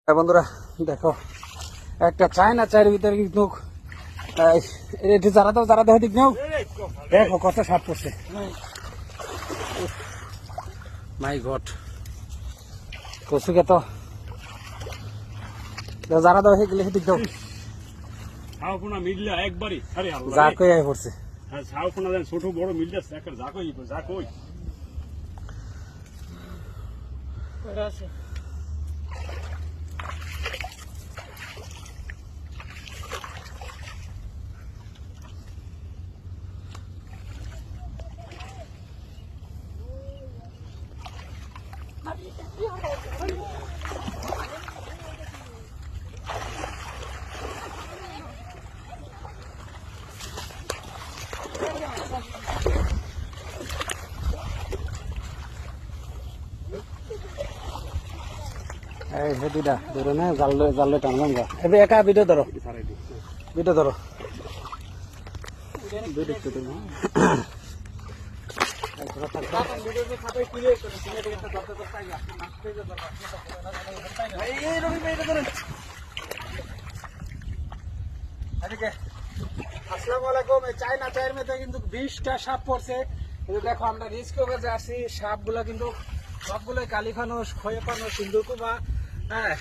বন্ধুরা দেখো একটা চায়না চায়ের ভিতরে কিন্তু এটি যারা দাও যারা দেখো ঠিক নেও দেখো কত সাপ পড়ছে মাই গড কচুকে তো যারা দাও সেগুলো ঠিক দাও ছাউপনা মিললে একবারই আরে আল্লাহ যা কই আই পড়ছে হ্যাঁ ছাউপনা দেন ছোট বড় মিললে একটা যা কই আছে এই হে দুইটা ধরে না জাল টানলাম গা এবে একা ভিডিও ধরো ভিডিও ধরো আসসালামু আলাইকুম চায়না চায়ের মধ্যে কিন্তু 20টা সাপ পড়ছে দেখো আমরা রিস্ক কাছে আসছি সাপগুলো কিন্তু সবগুলোই কালী ফানুস খয়ে ফানুস সিন্দুকুবা হ্যাঁ